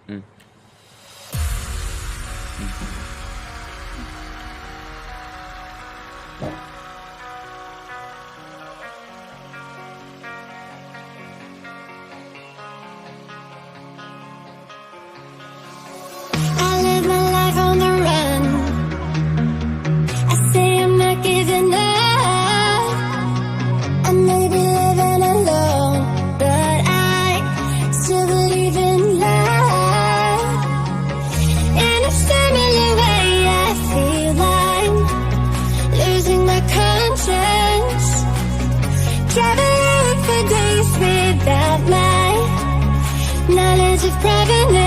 응. I live my life on the run. I say I'm not giving up. I may be living alone, but I still believe in love. In a similar way, I feel I'm losing my conscience. Traveling for days without my knowledge of provenance.